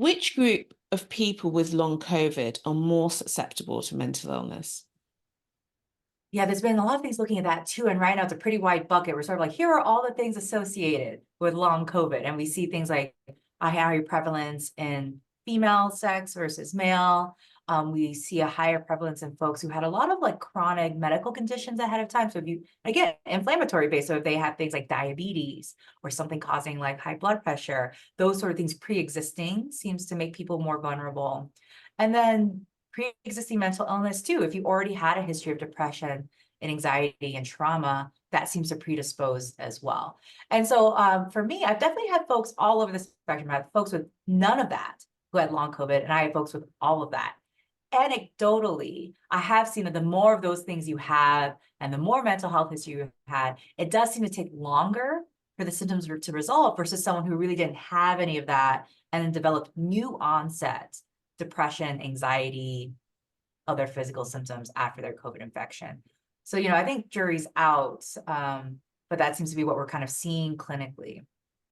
Which group of people with long COVID are more susceptible to mental illness? Yeah, there's been a lot of things looking at that too. And right now it's a pretty wide bucket. We're sort of like, here are all the things associated with long COVID. And we see things like a higher prevalence in female sex versus male. We see a higher prevalence in folks who had a lot of like chronic medical conditions ahead of time. So if you, again, inflammatory based, so if they have things like diabetes or something causing like high blood pressure, those sort of things pre-existing seems to make people more vulnerable. And then pre-existing mental illness too. If you already had a history of depression and anxiety and trauma, that seems to predispose as well. And so for me, I've definitely had folks all over the spectrum. I have folks with none of that who had long COVID, and I have folks with all of that. Anecdotally, I have seen that the more of those things you have and the more mental health history you've had, it does seem to take longer for the symptoms to resolve versus someone who really didn't have any of that and then developed new onset depression, anxiety, other physical symptoms after their COVID infection. So, I think jury's out, but that seems to be what we're kind of seeing clinically.